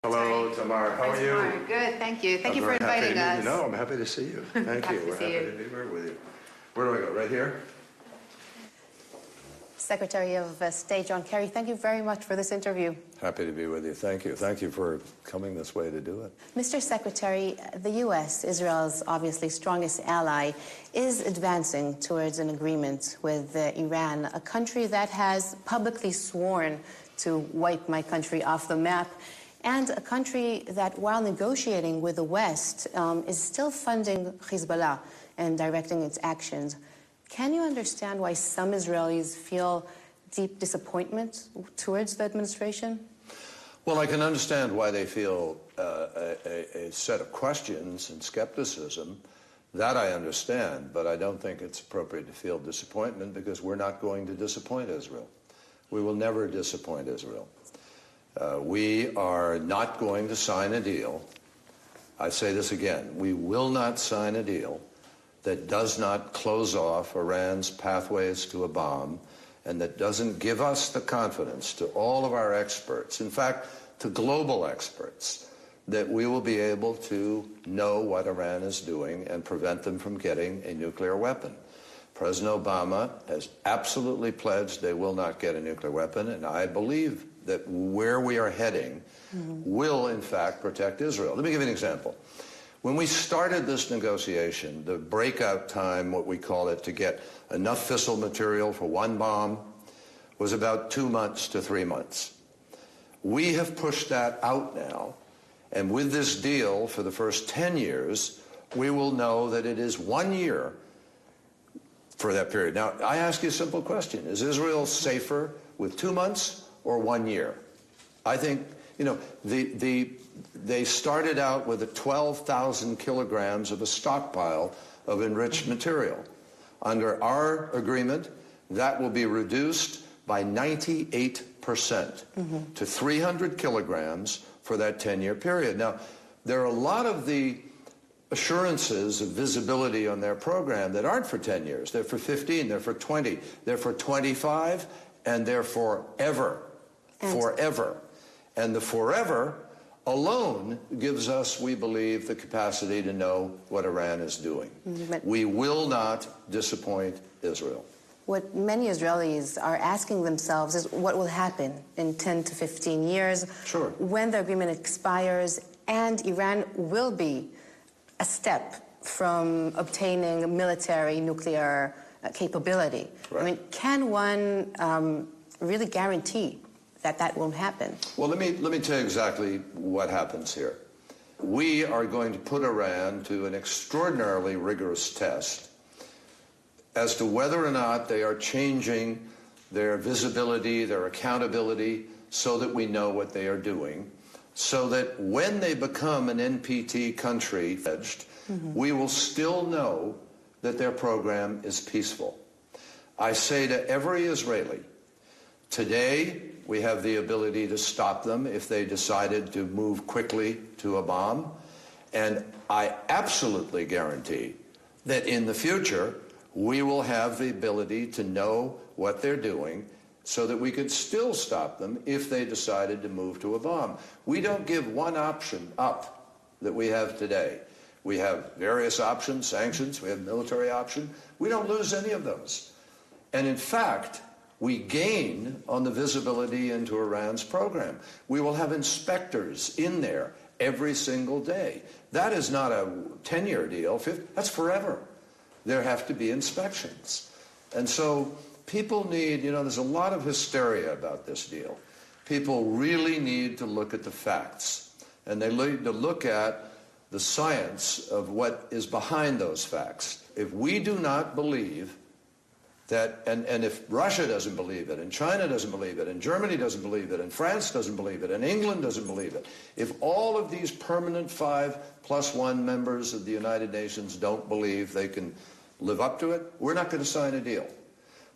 Hello, Tamar. How are you? Tamar. Good, thank you. Thank you for inviting us. No, I'm happy to see you. Thank you. We're happy to be here with you. Where do I go? Right here? Secretary of State John Kerry, thank you very much for this interview. Happy to be with you. Thank you. Thank you for coming this way to do it. Mr. Secretary, the U.S., Israel's obviously strongest ally, is advancing towards an agreement with Iran, a country that has publicly sworn to wipe my country off the map, and a country that, while negotiating with the West, is still funding Hezbollah and directing its actions. Can you understand why some Israelis feel deep disappointment towards the administration? Well, I can understand why they feel a set of questions and skepticism. That I understand, but I don't think it's appropriate to feel disappointment because we're not going to disappoint Israel. We will never disappoint Israel. We are not going to sign a deal. I say this again. We will not sign a deal that does not close off Iran's pathways to a bomb and that doesn't give us the confidence to all of our experts, in fact, to global experts, that we will be able to know what Iran is doing and prevent them from getting a nuclear weapon. President Obama has absolutely pledged they will not get a nuclear weapon, and I believe that where we are heading will, in fact, protect Israel. Let me give you an example. When we started this negotiation, the breakout time, what we call it, to get enough fissile material for one bomb was about 2 months to 3 months. We have pushed that out now, and with this deal for the first 10 years, we will know that it is 1 year for that period. Now, I ask you a simple question. Is Israel safer with 2 months or 1 year? I think, you know, they started out with 12,000 kilograms of a stockpile of enriched material. Under our agreement, that will be reduced by 98% to 300 kilograms for that 10-year period. Now, there are a lot of the assurances of visibility on their program that aren't for 10 years. They're for 15, they're for 20, they're for 25, and they're forever. Forever. And the forever alone gives us, we believe, the capacity to know what Iran is doing. We will not disappoint Israel. What many Israelis are asking themselves is what will happen in 10 to 15 years when the agreement expires and Iran will be a step from obtaining military nuclear capability. I mean, can one really guarantee that that won't happen? Well, let me tell you exactly what happens here. We are going to put Iran to an extraordinarily rigorous test as to whether or not they are changing their visibility, their accountability, so that we know what they are doing, so that when they become an NPT country, we will still know that their program is peaceful. I say to every Israeli, today we have the ability to stop them if they decided to move quickly to a bomb, and I absolutely guarantee that in the future we will have the ability to know what they're doing so that we could still stop them if they decided to move to a bomb. We don't give one option up that we have today. We have various options, sanctions, we have military option. We don't lose any of those. And in fact, we gain on the visibility into Iran's program. We will have inspectors in there every single day. That is not a 10-year deal, that's forever. There have to be inspections. And so people need, you know, there's a lot of hysteria about this deal. People really need to look at the facts, and they need to look at the science of what is behind those facts. If we do not believe that, and if Russia doesn't believe it, and China doesn't believe it, and Germany doesn't believe it, and France doesn't believe it, and England doesn't believe it, if all of these permanent 5+1 members of the United Nations don't believe they can live up to it, we're not going to sign a deal.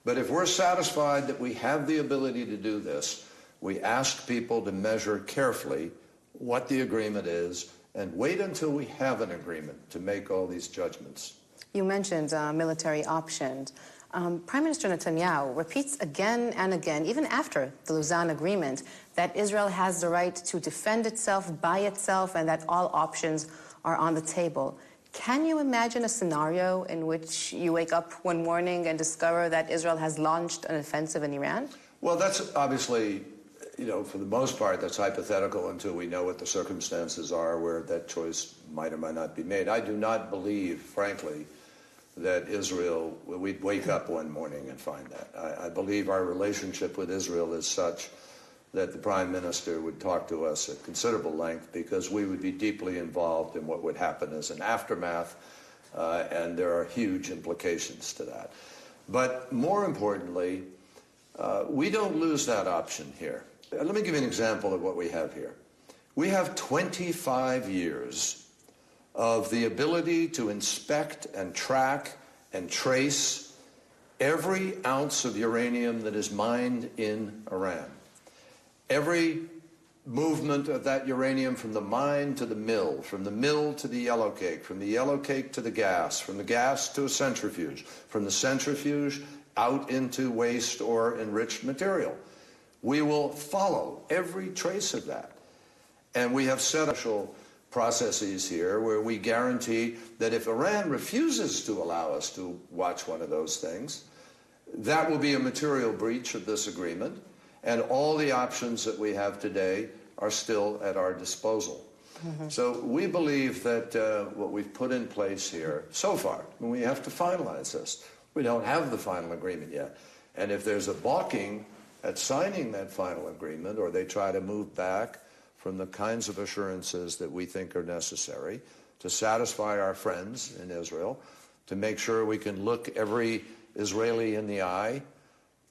But if we're satisfied that we have the ability to do this, we ask people to measure carefully what the agreement is and wait until we have an agreement to make all these judgments. You mentioned military options. Prime Minister Netanyahu repeats again and again, even after the Lausanne Agreement, that Israel has the right to defend itself by itself and that all options are on the table. Can you imagine a scenario in which you wake up one morning and discover that Israel has launched an offensive in Iran? Well, that's obviously, for the most part, that's hypothetical until we know what the circumstances are where that choice might or might not be made. I do not believe, frankly, that Israel, we'd wake up one morning and find that. I believe our relationship with Israel is such that the Prime Minister would talk to us at considerable length because we would be deeply involved in what would happen as an aftermath, and there are huge implications to that. But more importantly, we don't lose that option here. Let me give you an example of what we have here. We have 25 years of the ability to inspect and track and trace every ounce of uranium that is mined in Iran. Every movement of that uranium from the mine to the mill to the yellowcake, from the yellowcake to the gas, from the gas to a centrifuge, from the centrifuge out into waste or enriched material. We will follow every trace of that. And we have set up special processes here where we guarantee that if Iran refuses to allow us to watch one of those things, that will be a material breach of this agreement. And all the options that we have today are still at our disposal. Mm-hmm. So we believe that what we've put in place here so far, and we have to finalize this. We don't have the final agreement yet. And if there's a balking at signing that final agreement, or they try to move back from the kinds of assurances that we think are necessary to satisfy our friends in Israel, to make sure we can look every Israeli in the eye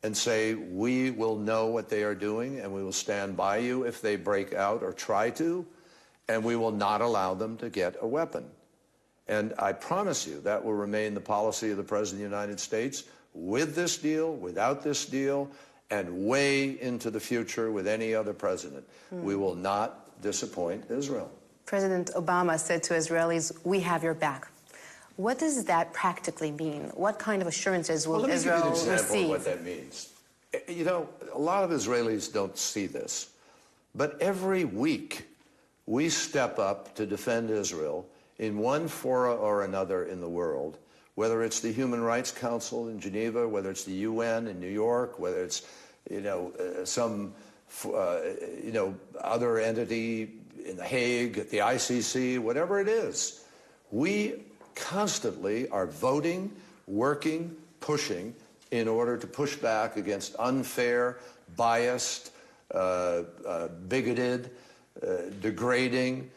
and say, we will know what they are doing and we will stand by you if they break out or try to, and we will not allow them to get a weapon. And I promise you that will remain the policy of the President of the United States with this deal, without this deal, and way into the future with any other president. We will not disappoint Israel. President Obama said to Israelis, we have your back. What does that practically mean? What kind of assurances will Israel receive? Let me give you an example of what that means. A lot of Israelis don't see this, but every week we step up to defend Israel in one fora or another in the world, whether it's the Human Rights Council in Geneva, whether it's the UN in New York, whether it's some other entity in The Hague, at the ICC, whatever it is. We constantly are voting, working, pushing in order to push back against unfair, biased, bigoted, degrading,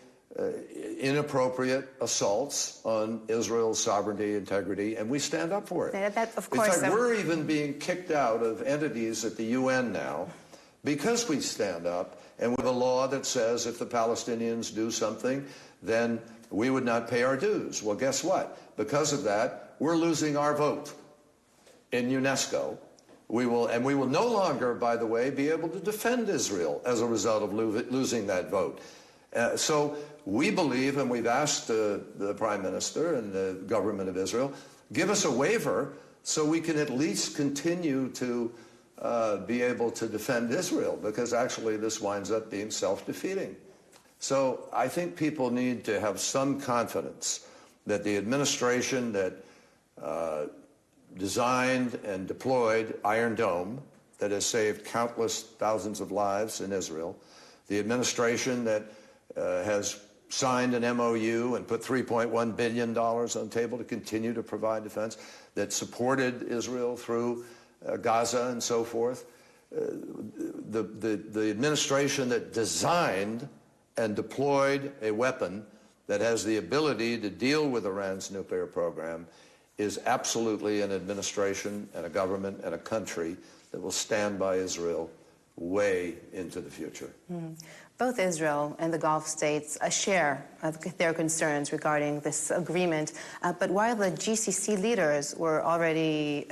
inappropriate assaults on Israel's sovereignty, integrity, and we stand up for it. That, of course, in fact, we're even being kicked out of entities at the UN now because we stand up, and we have a law that says if the Palestinians do something, then we would not pay our dues. Well, guess what? Because of that, we're losing our vote in UNESCO. We will no longer, by the way, be able to defend Israel as a result of losing that vote. So we believe, and we've asked the Prime Minister and the government of Israel, give us a waiver so we can at least continue to be able to defend Israel, because actually this winds up being self-defeating. So I think people need to have some confidence that the administration that designed and deployed Iron Dome, that has saved countless thousands of lives in Israel, the administration that has signed an MOU and put $3.1 billion on the table to continue to provide defense, that supported Israel through Gaza and so forth, the administration that designed and deployed a weapon that has the ability to deal with Iran's nuclear program is absolutely an administration and a government and a country that will stand by Israel way into the future. Both Israel and the Gulf states share their concerns regarding this agreement, but while the GCC leaders were already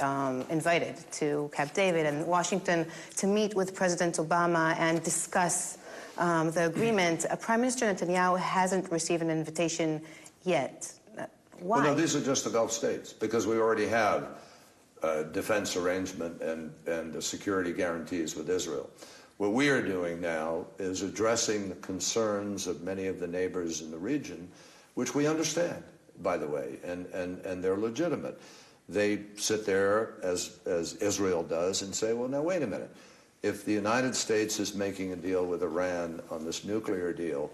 invited to Camp David and Washington to meet with President Obama and discuss the agreement, Prime Minister Netanyahu hasn't received an invitation yet. Why? Well, no, these are just the Gulf states, because we already have a defense arrangement and the security guarantees with Israel. What we are doing now is addressing the concerns of many of the neighbors in the region, which we understand, by the way, and they're legitimate. They sit there, as Israel does, and say, well, now, wait a minute. If the United States is making a deal with Iran on this nuclear deal,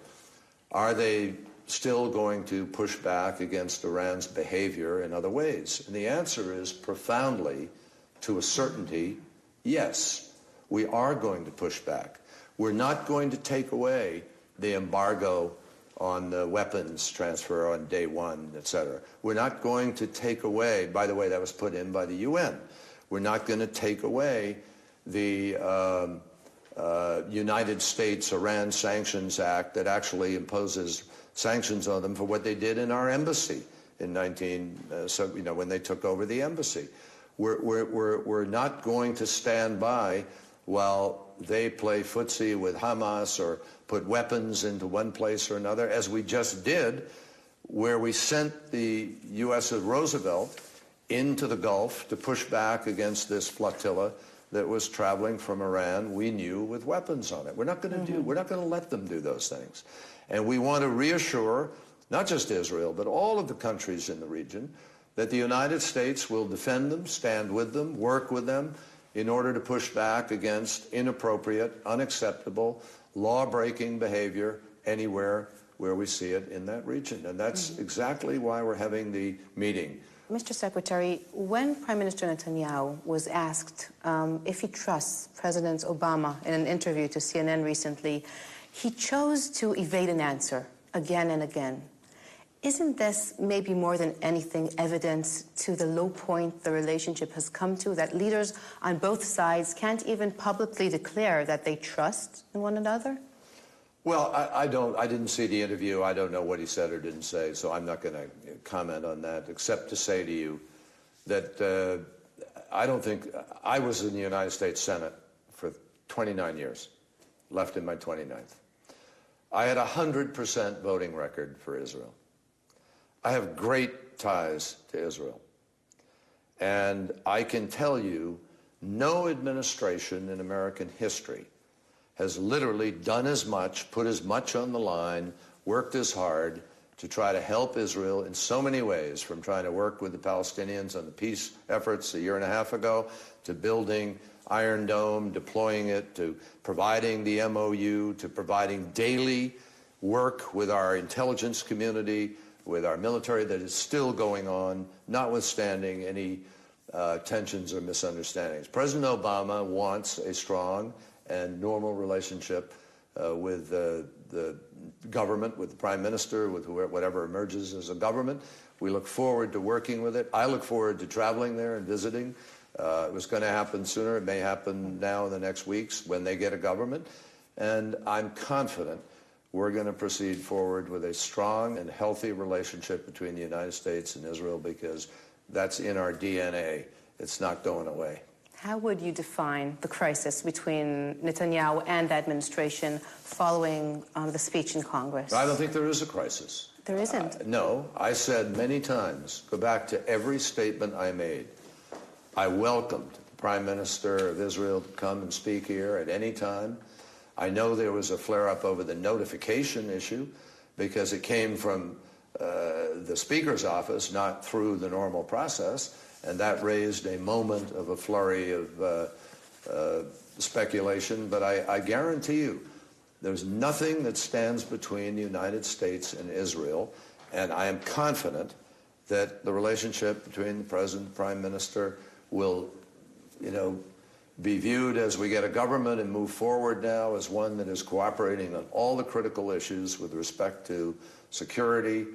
are they still going to push back against Iran's behavior in other ways? And the answer is profoundly, to a certainty, yes. We are going to push back. We're not going to take away the embargo on the weapons transfer on day one, et cetera. We're not going to take away, by the way, that was put in by the UN. We're not going to take away the United States Iran Sanctions Act that actually imposes sanctions on them for what they did in our embassy in when they took over the embassy. We're not going to stand by while they play footsie with Hamas or put weapons into one place or another, as we just did, where we sent the U.S. Roosevelt into the Gulf to push back against this flotilla that was traveling from Iran, we knew, with weapons on it. We're not going to we're not going to let them do those things. And we want to reassure not just Israel, but all of the countries in the region that the United States will defend them, stand with them, work with them in order to push back against inappropriate, unacceptable, law-breaking behavior anywhere where we see it in that region. And that's exactly why we're having the meeting. Mr. Secretary, when Prime Minister Netanyahu was asked if he trusts President Obama in an interview to CNN recently, he chose to evade an answer again and again. Isn't this maybe more than anything evidence to the low point the relationship has come to, that leaders on both sides can't even publicly declare that they trust in one another? Well, I didn't see the interview. I don't know what he said or didn't say, so I'm not going to comment on that, except to say to you that I don't think I was in the United States Senate for 29 years, left in my 29th. I had a 100% voting record for Israel. I have great ties to Israel. And I can tell you, no administration in American history has literally done as much, put as much on the line, worked as hard to try to help Israel in so many ways, from trying to work with the Palestinians on the peace efforts a year and a half ago, to building Iron Dome, deploying it, to providing the MOU, to providing daily work with our intelligence community, with our military that is still going on, notwithstanding any tensions or misunderstandings. President Obama wants a strong and normal relationship with the government, with the Prime Minister, with whatever emerges as a government. We look forward to working with it. I look forward to traveling there and visiting. It was going to happen sooner. It may happen now in the next weeks when they get a government. And I'm confident we're going to proceed forward with a strong and healthy relationship between the United States and Israel, because that's in our DNA. It's not going away. How would you define the crisis between Netanyahu and the administration following the speech in Congress? I don't think there is a crisis. There isn't? No. I said many times, go back to every statement I made, I welcomed the Prime Minister of Israel to come and speak here at any time. I know there was a flare-up over the notification issue because it came from the Speaker's office, not through the normal process, and that raised a moment of a flurry of speculation. But I guarantee you, there's nothing that stands between the United States and Israel, and I am confident that the relationship between the President and the Prime Minister will, be viewed as we get a government and move forward now as one that is cooperating on all the critical issues with respect to security,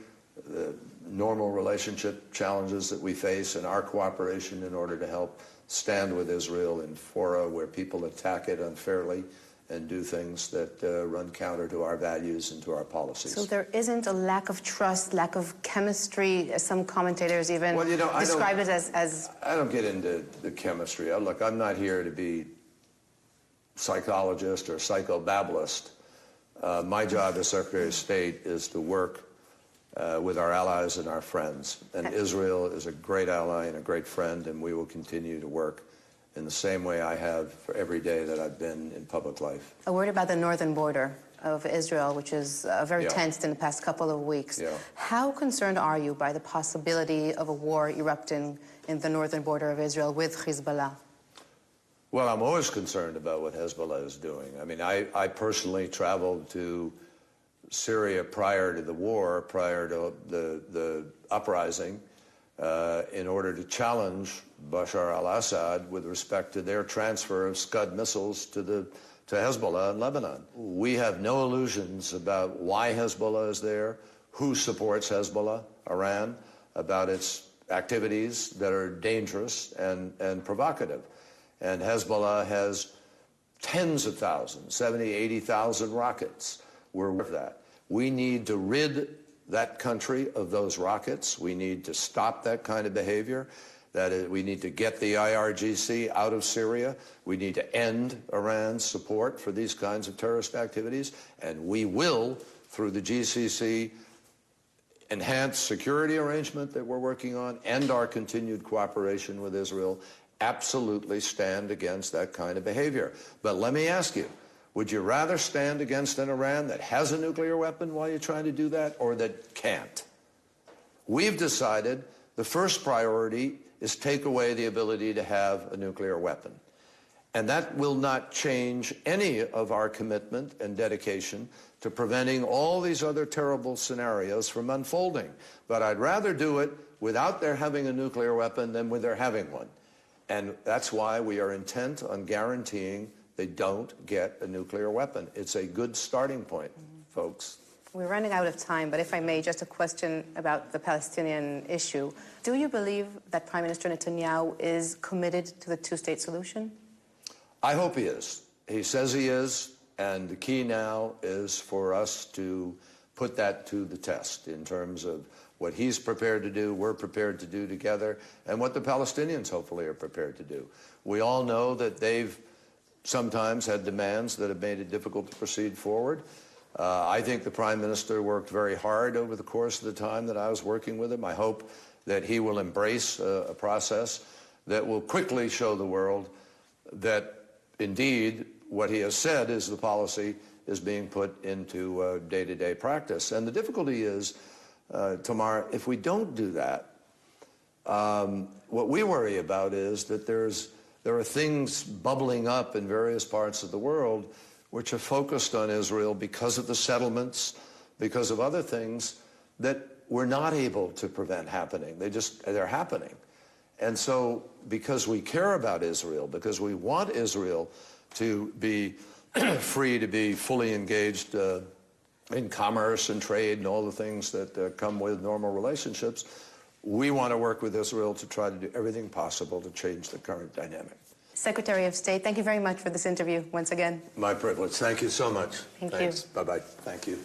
the normal relationship challenges that we face, and our cooperation in order to help stand with Israel in fora where people attack it unfairly and do things that run counter to our values and to our policies. So there isn't a lack of trust, lack of chemistry, as some commentators even describe it as... I don't get into the chemistry. Look, I'm not here to be psychologist or psychobabblist. My job as Secretary of State is to work with our allies and our friends. And Israel is a great ally and a great friend, and we will continue to work in the same way I have for every day that I've been in public life. A word about the northern border of Israel, which is very Yeah. tense in the past couple of weeks. Yeah. How concerned are you by the possibility of a war erupting in the northern border of Israel with Hezbollah? Well, I'm always concerned about what Hezbollah is doing. I mean, I personally traveled to Syria prior to the war, prior to the uprising, in order to challenge Bashar al-Assad with respect to their transfer of Scud missiles to Hezbollah in Lebanon. We have no illusions about why Hezbollah is there, who supports Hezbollah, Iran, about its activities that are dangerous and provocative. And Hezbollah has tens of thousands, 70, 80,000 rockets. We're aware of that. We need to rid that country of those rockets. We need to stop that kind of behavior. That is, we need to get the IRGC out of Syria. We need to end Iran's support for these kinds of terrorist activities. And we will, through the GCC enhanced security arrangement that we're working on and our continued cooperation with Israel, absolutely stand against that kind of behavior. But let me ask you, would you rather stand against an Iran that has a nuclear weapon while you're trying to do that, or that can't? We've decided the first priority is take away the ability to have a nuclear weapon. And that will not change any of our commitment and dedication to preventing all these other terrible scenarios from unfolding. But I'd rather do it without their having a nuclear weapon than with their having one. And that's why we are intent on guaranteeing they don't get a nuclear weapon. It's a good starting point, folks. We're running out of time, but if I may, just a question about the Palestinian issue. Do you believe that Prime Minister Netanyahu is committed to the two-state solution? I hope he is. He says he is, and the key now is for us to put that to the test in terms of what he's prepared to do, we're prepared to do together, and what the Palestinians hopefully are prepared to do. We all know that they've sometimes had demands that have made it difficult to proceed forward. I think the Prime Minister worked very hard over the course of the time that I was working with him. I hope that he will embrace a process that will quickly show the world that indeed what he has said is the policy is being put into day-to-day practice. And the difficulty is, Tamar, if we don't do that, what we worry about is that there are things bubbling up in various parts of the world which are focused on Israel because of the settlements, because of other things that we're not able to prevent happening. They're happening. And so because we care about Israel, because we want Israel to be free to be fully engaged in commerce and trade and all the things that come with normal relationships, we want to work with Israel to try to do everything possible to change the current dynamic. Secretary of State, thank you very much for this interview once again. My privilege. Thank you so much. Thank you. Thanks. Bye-bye. Thank you.